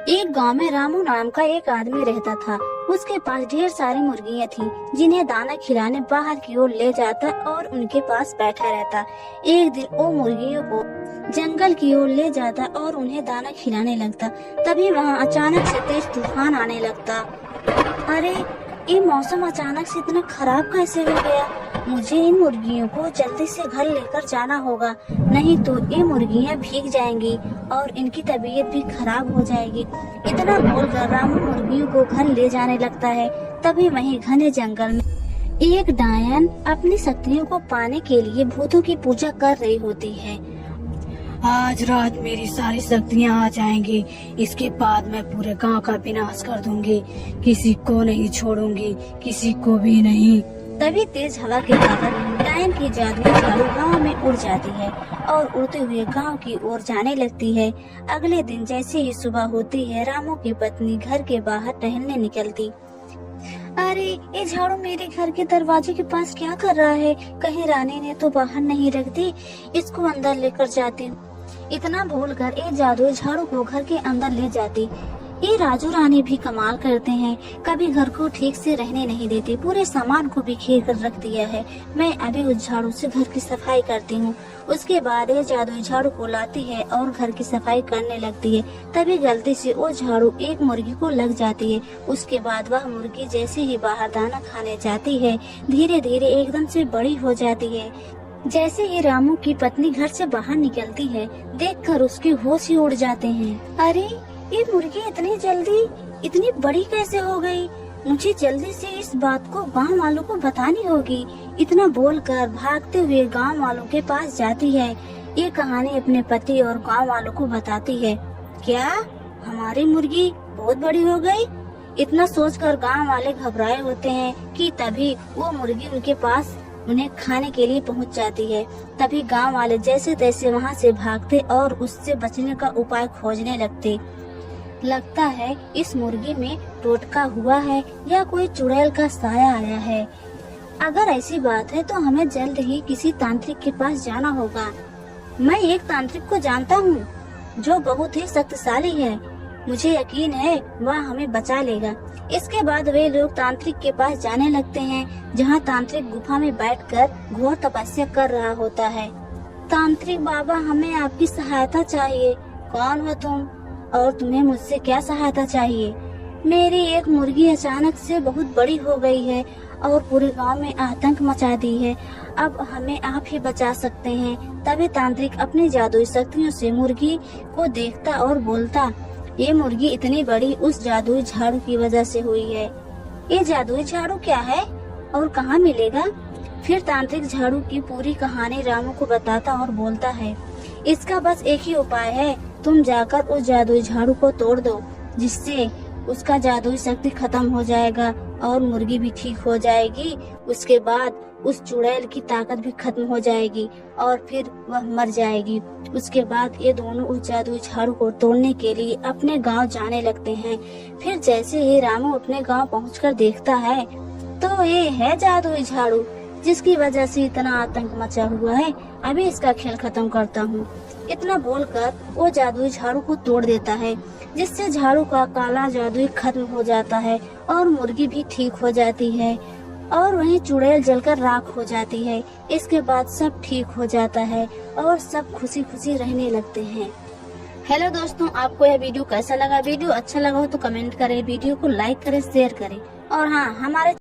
एक गांव में रामू नाम का एक आदमी रहता था। उसके पास ढेर सारी मुर्गियां थीं, जिन्हें दाना खिलाने बाहर की ओर ले जाता और उनके पास बैठा रहता। एक दिन वो मुर्गियों को जंगल की ओर ले जाता और उन्हें दाना खिलाने लगता। तभी वहाँ अचानक से तेज तूफान आने लगता। अरे, ये मौसम अचानक से इतना खराब कैसे हो गया? मुझे इन मुर्गियों को जल्दी से घर लेकर जाना होगा, नहीं तो ये मुर्गियां भीग जाएंगी और इनकी तबीयत भी खराब हो जाएगी। इतना बोलकर रामू मुर्गियों को घर ले जाने लगता है। तभी वहीं घने जंगल में एक डायन अपनी शक्तियों को पाने के लिए भूतों की पूजा कर रही होती है। आज रात मेरी सारी शक्तियाँ आ जाएंगी, इसके बाद मैं पूरे गांव का विनाश कर दूंगी, किसी को नहीं छोड़ूंगी, किसी को भी नहीं। तभी तेज हवा के कारण डायन की जादुई झाड़ू गाँव में उड़ जाती है और उड़ते हुए गांव की ओर जाने लगती है। अगले दिन जैसे ही सुबह होती है, रामू की पत्नी घर के बाहर टहलने निकलती। अरे, ये झाड़ू मेरे घर के दरवाजे के पास क्या कर रहा है? कहीं रानी ने तो बाहर नहीं रख दी, इसको अंदर लेकर जाती हूँ। इतना भूलकर ये जादुई झाड़ू को घर के अंदर ले जाती। ये राजू रानी भी कमाल करते हैं, कभी घर को ठीक से रहने नहीं देते, पूरे सामान को बिखेर कर रख दिया है। मैं अभी उस झाड़ू से घर की सफाई करती हूँ। उसके बाद ये जादुई झाड़ू को लाती है और घर की सफाई करने लगती है। तभी गलती से वो झाड़ू एक मुर्गी को लग जाती है। उसके बाद वह मुर्गी जैसे ही बाहर दाना खाने जाती है, धीरे धीरे एकदम से बड़ी हो जाती है। जैसे ही रामू की पत्नी घर से बाहर निकलती है, देखकर उसके होश ही उड़ जाते हैं। अरे, ये मुर्गी इतनी बड़ी कैसे हो गई? मुझे जल्दी से इस बात को गांव वालों को बतानी होगी। इतना बोलकर भागते हुए गांव वालों के पास जाती है। ये कहानी अपने पति और गांव वालों को बताती है। क्या हमारी मुर्गी बहुत बड़ी हो गई? इतना सोचकर गांव वाले घबराए होते हैं कि तभी वो मुर्गी उनके पास उन्हें खाने के लिए पहुंच जाती है। तभी गांव वाले जैसे तैसे वहां से भागते और उससे बचने का उपाय खोजने लगते। लगता है इस मुर्गी में टोटका हुआ है या कोई चुड़ैल का साया आया है। अगर ऐसी बात है तो हमें जल्द ही किसी तांत्रिक के पास जाना होगा। मैं एक तांत्रिक को जानता हूँ जो बहुत ही शक्तिशाली है। मुझे यकीन है वह हमें बचा लेगा। इसके बाद वे लोग तांत्रिक के पास जाने लगते हैं, जहाँ तांत्रिक गुफा में बैठकर घोर तपस्या कर रहा होता है। तांत्रिक बाबा, हमें आपकी सहायता चाहिए। कौन हो तुम और तुम्हें मुझसे क्या सहायता चाहिए? मेरी एक मुर्गी अचानक से बहुत बड़ी हो गई है और पूरे गांव में आतंक मचा दी है। अब हमें आप ही बचा सकते हैं। तभी तांत्रिक अपनी जादुई शक्तियों से मुर्गी को देखता और बोलता, ये मुर्गी इतनी बड़ी उस जादुई झाड़ू की वजह से हुई है। ये जादुई झाड़ू क्या है और कहाँ मिलेगा? फिर तांत्रिक झाड़ू की पूरी कहानी रामू को बताता और बोलता है, इसका बस एक ही उपाय है, तुम जाकर उस जादुई झाड़ू को तोड़ दो, जिससे उसका जादुई शक्ति खत्म हो जाएगा और मुर्गी भी ठीक हो जाएगी। उसके बाद उस चुड़ैल की ताकत भी खत्म हो जाएगी और फिर वह मर जाएगी। उसके बाद ये दोनों उस जादुई झाड़ू को तोड़ने के लिए अपने गांव जाने लगते हैं। फिर जैसे ही रामू अपने गांव पहुंचकर देखता है तो ये है जादुई झाड़ू, जिसकी वजह से इतना आतंक मचा हुआ है। अभी इसका खेल खत्म करता हूँ। इतना बोलकर वो जादुई झाड़ू को तोड़ देता है, जिससे झाड़ू का काला जादुई खत्म हो जाता है और मुर्गी भी ठीक हो जाती है और वहीं चुड़ैल जलकर राख हो जाती है। इसके बाद सब ठीक हो जाता है और सब खुशी खुशी रहने लगते हैं। हेलो दोस्तों, आपको यह वीडियो कैसा लगा? वीडियो अच्छा लगा हो तो कमेंट करें, वीडियो को लाइक करें, शेयर करें और हाँ, हमारे